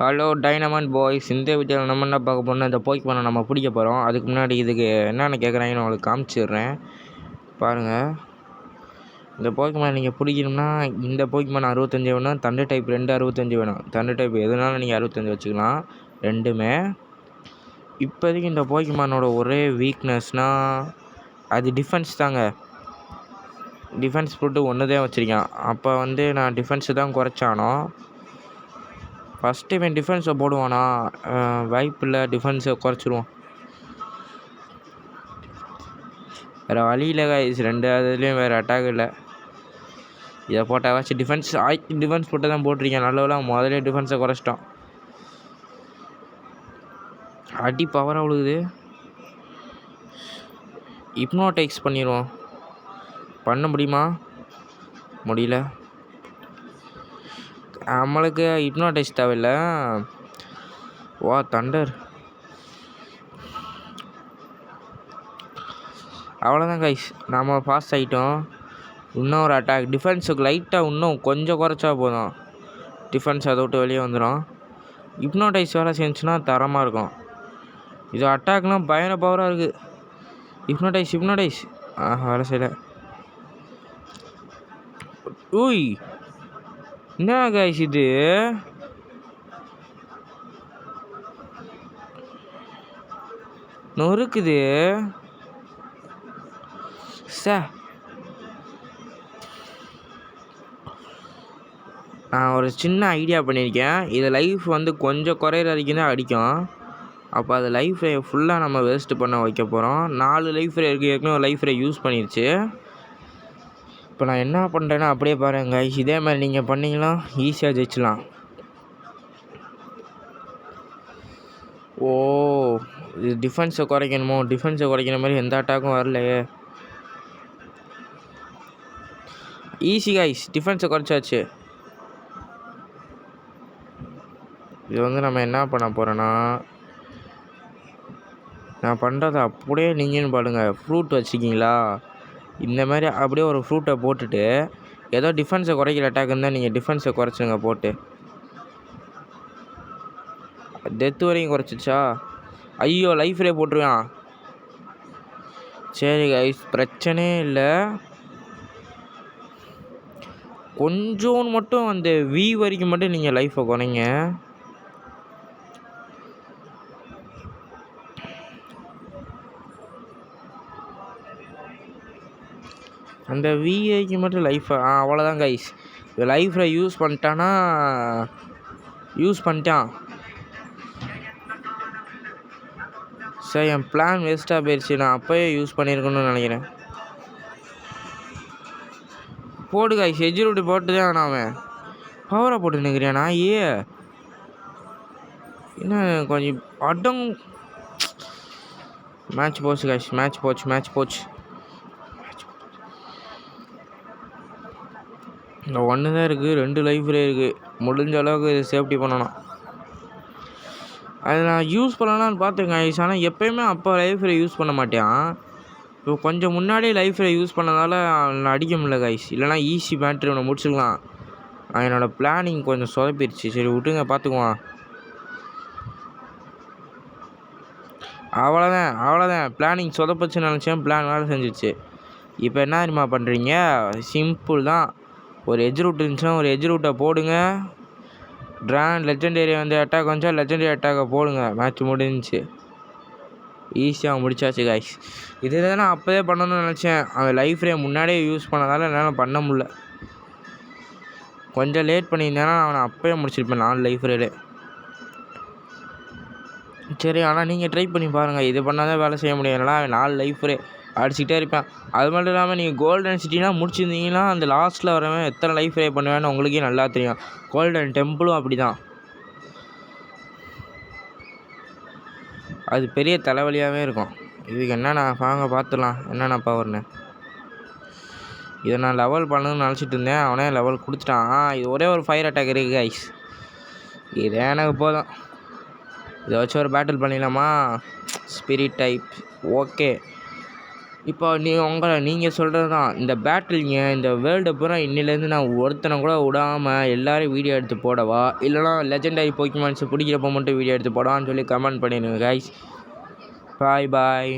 Hello டைனமண்ட் boys. இந்த வீடியோவில் நம்ம என்ன பார்க்க போறோம்னா இந்த போக்கிமானை நம்ம பிடிக்க போகிறோம். அதுக்கு முன்னாடி இதுக்கு என்னென்ன கேட்குறாங்கன்னு உங்களுக்கு காமிச்சிடுறேன் பாருங்கள். இந்த போக்கிமான் நீங்கள் பிடிக்கணும்னா இந்த போக்கிமான் 65 வேணும், தண்டர் டைப் 2 65 வேணும். தண்டர் டைப் எதுனாலும் நீங்கள் 65 வச்சுக்கலாம் ரெண்டுமே. இப்போதைக்கு இந்த போக்கிமானோட ஒரே வீக்னஸ்னால் அது டிஃபென்ஸ் தாங்க. டிஃபென்ஸ் போட்டு ஒன்று தான் வச்சுருக்கேன். அப்போ நான் டிஃபென்ஸு தான் குறைச்சானோ. ஃபஸ்ட்டு இவன் டிஃபென்ஸை போடுவானா, வாய்ப்பில்லை. டிஃபென்ஸை குறைச்சிருவான். வேறு வழி இல்லை கைஸ், ரெண்டு அதுலேயும் வேறு அட்டாக் இல்லை. இதை போட்டால் டிஃபென்ஸ் போட்டு தான் போட்டிருக்கேன். நல்லவெல்லாம் முதலே டிஃபென்ஸை குறைச்சிட்டோம். அடி பவராக விழுகுது. ஹிப்னோடைஸ் பண்ணிடுவோம். பண்ண முடியுமா? முடியல. நம்மளுக்கு ஹிப்னோடைஸ் தேவையில்லை. வா தண்டர். அவ்வளோதான் கைஸ், நாம் ஃபாஸ்ட் ஆகிட்டோம். இன்னும் ஒரு அட்டாக் டிஃபென்ஸுக்கு லைட்டாக இன்னும் கொஞ்சம் குறைச்சா போதும். டிஃபென்ஸ் அதை விட்டு வெளியே வந்துடும். ஹிப்னோடைஸ் வேலை செஞ்சுன்னா தரமாக இருக்கும். இது அட்டாக்லாம் பயங்கர பவராக இருக்குது. ஹிப்னோடைஸ் வேலை செய்யலை. ஊய் என்ன கைஸ் இது? நொறுக்குது சார். நான் ஒரு சின்ன ஐடியா பண்ணியிருக்கேன். இது லைஃப் கொஞ்சம் குறையிற வரைக்கும் தான் அடிக்கும். அப்போ அது லைஃப் ஃபுல்லாக நம்ம வேஸ்ட்டு பண்ண வைக்க போகிறோம். 4 லைஃப் இருக்குது. ஏற்கனவே லைஃப் யூஸ் பண்ணிடுச்சு. இப்போ நான் என்ன பண்ணுறேன்னா அப்படியே பாருங்க. இதே மாதிரி நீங்கள் பண்ணிங்கன்னா ஈஸியாக ஜெயிச்சிடலாம். ஓ, இது டிஃபென்ஸை குறைக்கணுமோ? டிஃபென்ஸை குறைக்கிற மாதிரி எந்த அட்டாக்கும் வரலையே. ஈஸி கைஸ், டிஃபென்ஸை குறைச்சாச்சு. இது நம்ம என்ன பண்ண போகிறோன்னா, நான் பண்ணுறதை அப்படியே நீங்களும் பாருங்கள். ஃப்ரூட் வச்சுக்கிங்களா, இந்த மாதிரி அப்படியே ஒரு ஃப்ரூட்டை போட்டுட்டு ஏதோ டிஃபென்ஸை குறைக்கிற அட்டாக் இருந்தால் நீங்கள் டிஃபென்ஸை குறைச்சிங்க போட்டு. டெத்து வரையும் குறைச்சிச்சா? ஐயோ, லைஃப் ரே போட்டுருவான். சரி கைஸ், பிரச்சனையே இல்லை. கொஞ்சோன்னு மட்டும் அந்த வி வரைக்கும் மட்டும் நீங்கள் லைஃப்பை குறைங்க. அந்த விஐக்கு மட்டும் லைஃபை அவ்வளோதான் கைஸ். லைஃப்பில் யூஸ் பண்ணிட்டான். சார், என் பிளான் வேஸ்ட்டாக போயிடுச்சு. நான் அப்போயே யூஸ் பண்ணியிருக்கணும்னு நினைக்கிறேன். போடு கைஸ், எஜ்ஜூட்டி போட்டு தான் ஆனால் அவன் பவராக போட்டு நிற்கிறியாண்ணா. என்ன கொஞ்சம் அடம். மேட்ச் போச்சு கைஸ், மேட்ச் போச்சு. இந்த ஒன்று தான் இருக்குது. 2 லைஃப் இருக்குது. முடிஞ்ச அளவுக்கு இது சேஃப்டி பண்ணணும். அது நான் யூஸ் பண்ணலான்னு பார்த்தேங்க கைஸ். ஆனால் எப்போயுமே அப்போ லைஃப் யூஸ் பண்ண மாட்டேன். இப்போ கொஞ்சம் முன்னாடியே லைஃப் யூஸ் பண்ணதால் நான் அடிக்க முடியல கைஸ். இல்லைனா ஈஸி பேட்ரி ஒன்று முடிச்சுக்கலாம். என்னோடய பிளானிங் கொஞ்சம் சொதப்பிடுச்சு. சரி விட்டுங்க, பார்த்துக்குவான். அவ்வளோதான் பிளானிங் சொதப்பிச்சுன்னு நினச்சேன். பிளான் வேலை செஞ்சிச்சு. இப்போ என்ன தெரியுமா பண்ணுறீங்க? சிம்பிள் தான். ஒரு எஜ் ரூட் இருந்துச்சுன்னா ஒரு எஜ் ரூட்டை போடுங்க. லெஜெண்டரி அட்டாக் வந்துச்சா லெஜெண்டரி அட்டாக்கை போடுங்க. மேட்ச் முடிஞ்சிச்சு. ஈஸியாக முடிச்சாச்சு கைஸ். இது தான் நான் அப்போதே பண்ணணும்னு நினச்சேன். அவன் லைஃப் ரே முன்னாடியே யூஸ் பண்ணதால் என்னால் பண்ண முடியல. கொஞ்சம் லேட் பண்ணியிருந்தேன்னா அவனை அப்போயே முடிச்சிருப்பேன் 4 லைஃப் ரேலே. சரி, ஆனால் நீங்கள் ட்ரை பண்ணி பாருங்கள். இது பண்ணால் தான் வேலை செய்ய முடியும். இல்லைனா 4 லைஃப் ரே அடிச்சுக்கிட்டே இருப்பேன். அது மட்டும் இல்லாமல் நீங்கள் கோல்டன் சிட்டிலாம் முடிச்சிருந்தீங்கன்னா அந்த லாஸ்ட்டில் வரவன் எத்தனை லைஃப் ரே பண்ணுவேன்னு உங்களுக்கே நல்லா தெரியும். கோல்டன் டெம்பிளும் அப்படி தான். அது பெரிய தலைவலியாகவே இருக்கும். இதுக்கு என்னென்ன வாங்க பார்த்துலாம் என்னென்ன பவர்னு. இதை நான் லெவல் பண்ணணும்னு நினச்சிட்டு இருந்தேன். அவனே லெவல் கொடுத்துட்டான். இது ஒரே ஒரு ஃபயர் அட்டாக் இருக்குது கைஸ். இதே எனக்கு போதும். இதை வச்சு ஒரு பேட்டில் பண்ணிடலாமா? Spirit type okay. இப்போ நீங்கள் சொல்கிறது தான் இந்த பேட்டில்ங்க இந்த வேர்ல்டை பூரா இன்னிலேருந்து நான் ஒருத்தனை கூட விடாமல் எல்லோரும் வீடியோ எடுத்து போடவா, இல்லைனா லெஜெண்டரி போக்கிமான்ஸை பிடிக்கிறப்ப மட்டும் வீடியோ எடுத்து போடவான்னு சொல்லி கமெண்ட் பண்ணிடுங்க கைஸ். பாய் பாய்.